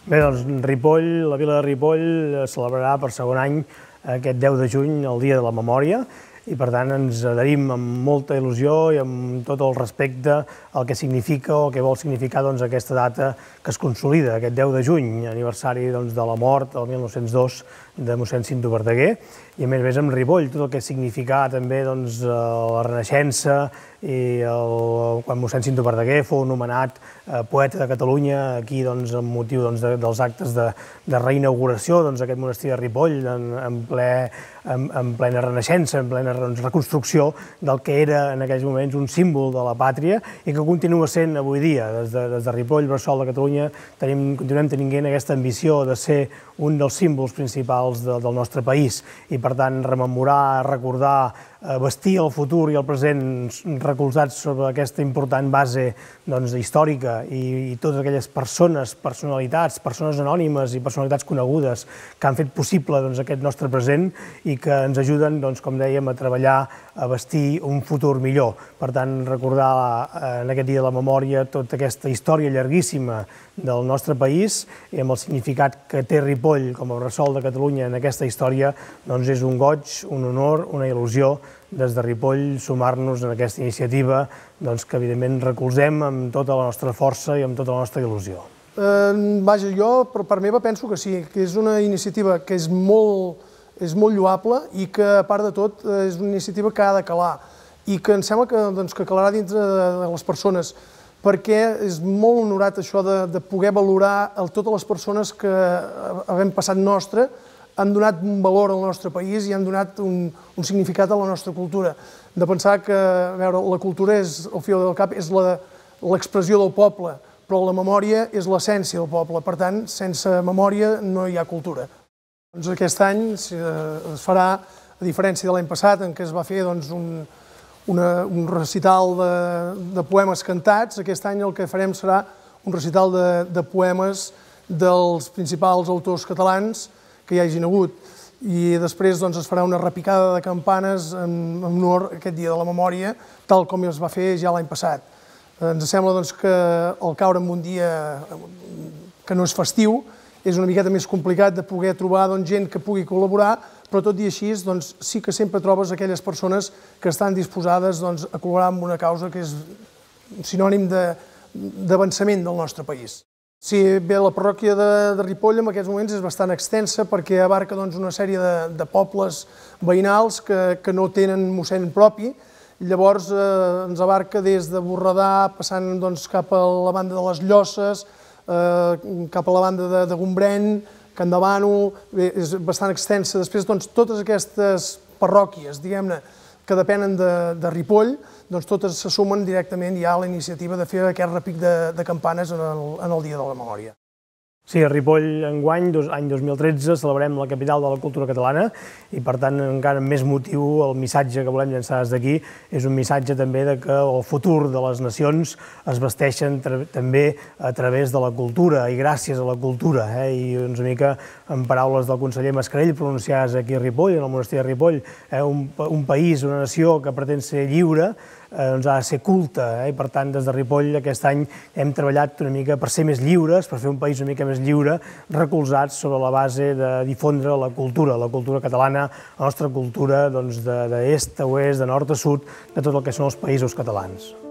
Bé, doncs Ripoll, la vila de Ripoll celebrarà per segon any aquest 10 de juny el Dia de la Memòria i per tant ens adherim amb molta il·lusió i amb tot el respecte al que significa o que vol significar aquesta data que es consolida, aquest 10 de juny, aniversari de la mort el 1902 de mossèn Cinto Verdaguer, i a més amb Ripoll, tot el que significava també la Renaixença i quan mossèn Cinto Verdaguer fou nomenat poeta de Catalunya, aquí amb motiu dels actes de reinauguració d'aquest monestir de Ripoll en plena Renaixença, en plena reconstrucció del que era en aquells moments un símbol de la pàtria i que continua sent avui dia. Des de Ripoll, bressol de Catalunya, continuem tenint aquesta ambició de ser un dels símbols principals del nostre país i per tant rememorar, recordar, vestir el futur i el present recolzats sobre aquesta important base històrica i totes aquelles personalitats, persones anònimes i personalitats conegudes que han fet possible aquest nostre present i que ens ajuden, com dèiem, a treballar, a vestir un futur millor. Per tant, recordar en aquest Dia de la Memòria tota aquesta història llarguíssima del nostre país i amb el significat que té Ripoll com a bressol de Catalunya en aquesta història, és un goig, un honor, una il·lusió des de Ripoll sumar-nos en aquesta iniciativa que evidentment recolzem amb tota la nostra força i amb tota la nostra il·lusió. Vaja, jo per meva penso que sí, que és una iniciativa que és molt lloable i que, a part de tot, és una iniciativa que ha de calar i que em sembla que calarà dintre de les persones, perquè és molt honorat això de poder valorar totes les persones que, havent passat nostre, han donat un valor al nostre país i han donat un significat a la nostra cultura. De pensar que, a veure, la cultura és, al fil del cap, és l'expressió del poble, però la memòria és l'essència del poble. Per tant, sense memòria no hi ha cultura. Aquest any es farà, a diferència de l'any passat, en què es va fer un recital de poemes cantats, aquest any el que farem serà un recital de poemes dels principals autors catalans que hi hagin hagut. I després es farà una repicada de campanes en honor a aquest Dia de la Memòria, tal com es va fer ja l'any passat. Ens sembla que el caure en un dia que no és festiu és una miqueta més complicat de poder trobar gent que pugui col·laborar, però tot i així sí que sempre trobes aquelles persones que estan disposades a col·laborar amb una causa que és sinònim d'avançament del nostre país. Sí, bé, la parròquia de Ripoll en aquests moments és bastant extensa perquè abarca una sèrie de pobles veïnals que no tenen mossèn propi. Llavors ens abarca des de Borredà, passant cap a la banda de les Llosses, cap a la banda de Gombrèn, Can de Bànol, és bastant extensa. Després totes aquestes parròquies, diguem-ne, que depenen de Ripoll, totes se sumen directament ja a la iniciativa de fer aquest repic de campanes en el Dia de la Memòria. Sí, a Ripoll enguany, any 2013, celebrem la capital de la cultura catalana i per tant encara amb més motiu el missatge que volem llançar des d'aquí és un missatge també que el futur de les nacions es vesteixen també a través de la cultura i gràcies a la cultura. I una mica en paraules del conseller Mascarell pronunciades aquí a Ripoll, en el monestir de Ripoll, un país, una nació que pretén ser lliure ha de ser culte i per tant des de Ripoll aquest any hem treballat una mica per ser més lliures, per fer un país una mica més lliure, recolzats sobre la base de difondre la cultura catalana, la nostra cultura d'est a oest, de nord a sud, de tot el que són els països catalans.